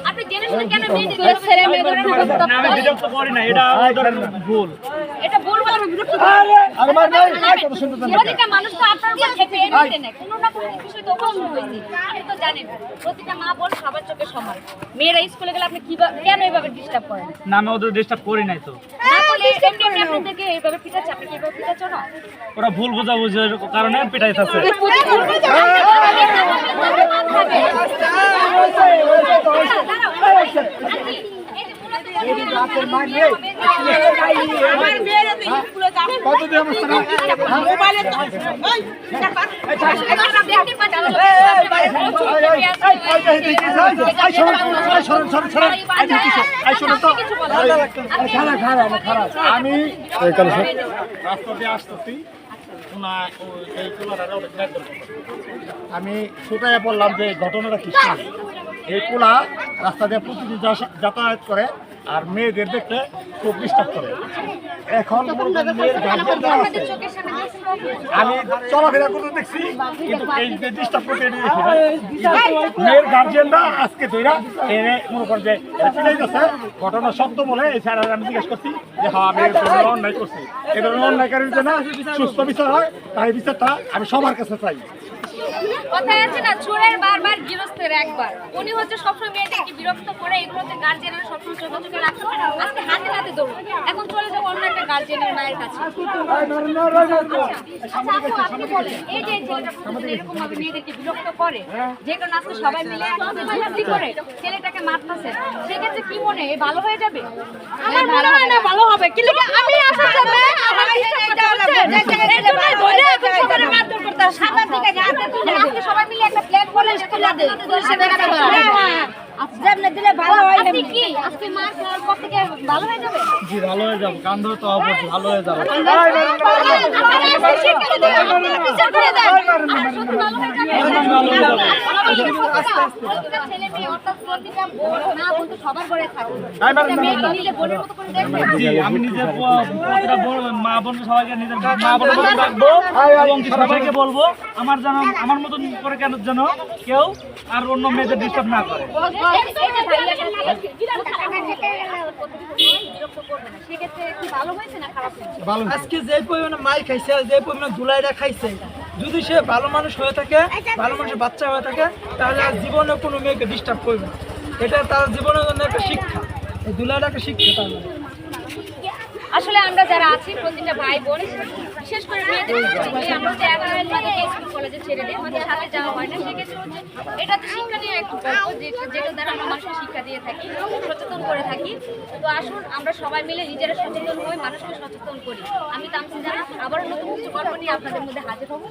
আপনি জেনে শুনে কেন ছেলে মেয়েদের আমি বিরক্ত করি না, এটা ভুল। এটা ভুল বলে আমি বিরক্ত করি। প্রতিটা মানুষ তো আপনার উপর খেপে এসেছে না, কোনো না কোনো বিষয় তো অবশ্যই হয়েছে। আপনি তো জানেন প্রতিটা মা বোন সবার চোখে সমান। মেয়েরা স্কুলে গেলে আপনি কেন এইভাবে ডিস্টার্ব করেন? না আমি ওদের ডিস্টার্ব করি নাই তো। না বলে এমনি আপনাদেরকে এইভাবে পিটাচ্ছে, আপনি কিভাবে পিটাচ্ছ না? ওরা ভুল বোঝাবুঝির কারণে পিটাইতেছে। আমি রাস্তা দিয়ে আসতেছি, আমি ছুটাইয়া বললাম যে ঘটনাটা কি। এই পোলা রাস্তা দিয়ে প্রতিদিন যাতায়াত করে আর মেয়েদের দেখতে খুব ডিস্টার্ব করে। এখন মেয়ের গার্জেন যারা আছে, আমি চলাফেরা করতে দেখছি কিন্তু এই যে ডিস্টার্ব করতে দেখি মেয়ের গার্জেনরা আজকে ধইরা এনে মনে করেন যে পিটাইতেছে। ঘটনা সত্য বলে এই স্যার আমি জিজ্ঞেস করছি যে হ্যাঁ আমি অন্যায় করছি। এই ধরনের অন্যায়কারীর জন্য সুস্থ বিচার হয়, তাই বিচারটা আমি সবার কাছে চাই। কথায় আছে না, চোরের বারবার গৃহস্থের একবার। উনি হচ্ছে সবসময় মেয়েদেরকে বিরক্ত করে, এগুলোতে গার্জেনেরা সবসময় যোগাযোগে রাখতে পারে, আজকে হাতে হাতে দৌড়। এখন চলে যাবো অন্য একটা গার্জেনের মায়ের কাছে। আচ্ছা, আপনি বলেন এই যে ছেলেটা প্রতিদিন এরকম ভাবে মেয়েদেরকে বিরক্ত করে, যে কারণে আজকে সবাই মিলে যুক্তি করে ছেলেটাকে মারতেছে, সেক্ষেত্রে কি মনে হয় ভালো হয়ে যাবে? আমার মনে হয় না ভালো হবে, কিন্তু আমি আসার জন্য আমার এটা হচ্ছে যে ধরে এখন মারধর করতে সামনে দিকে যাতে আজকে সবাই মিলে একটা প্ল্যান করে তুলে দেয়, পুলিশের কাছে যেমনি দিলে ভালো হয়। আপনি কি আজকে মার খাওয়ার পর থেকে ভালো হয়ে যাবে? জি ভালো হয়ে যাবো, কান ধরে তো অবশ্যই ভালো হয়ে যাবে। আমি নিজের মা বোনকে সবাইকে নিজের মা বোন রাখবো এবং সবাইকে বলবো আমার মতন করে কেন যেন কেউ আর অন্য মেয়েদের ডিস্টার্ব না করে। আজকে যে পরিমাণে মাই খাইছে, যে পরিমাণে ধুলাইটা খাইছে, যদি সে ভালো মানুষ হয়ে থাকে, ভালো মানুষের বাচ্চা হয়ে থাকে, তাহলে আর জীবনে কোনো মেয়েকে ডিস্টার্ব করবে না। এটা তার জীবনের জন্য একটা শিক্ষা, এই ধুলাইটা একটা শিক্ষা তার। আসলে আমরা যারা আছি প্রতিটা ভাই বোন, বিশেষ করে মেয়েদের আমরা যে 11 স্কুল কলেজে ছেড়ে দিই, আমাদের সাথে যাওয়া হয় না, সেক্ষেত্রে হচ্ছে এটা তো শিক্ষা নিয়ে একটু গল্প, যেটা দ্বারা আমরা মানুষকে শিক্ষা দিয়ে থাকি, সচেতন করে থাকি। তো আসুন আমরা সবাই মিলে নিজেরা সচেতন হই, মানুষকে সচেতন করি। আমি তামসি জানা আবার নতুন কিছু গল্প নিয়ে আপনাদের মধ্যে হাজির হবো।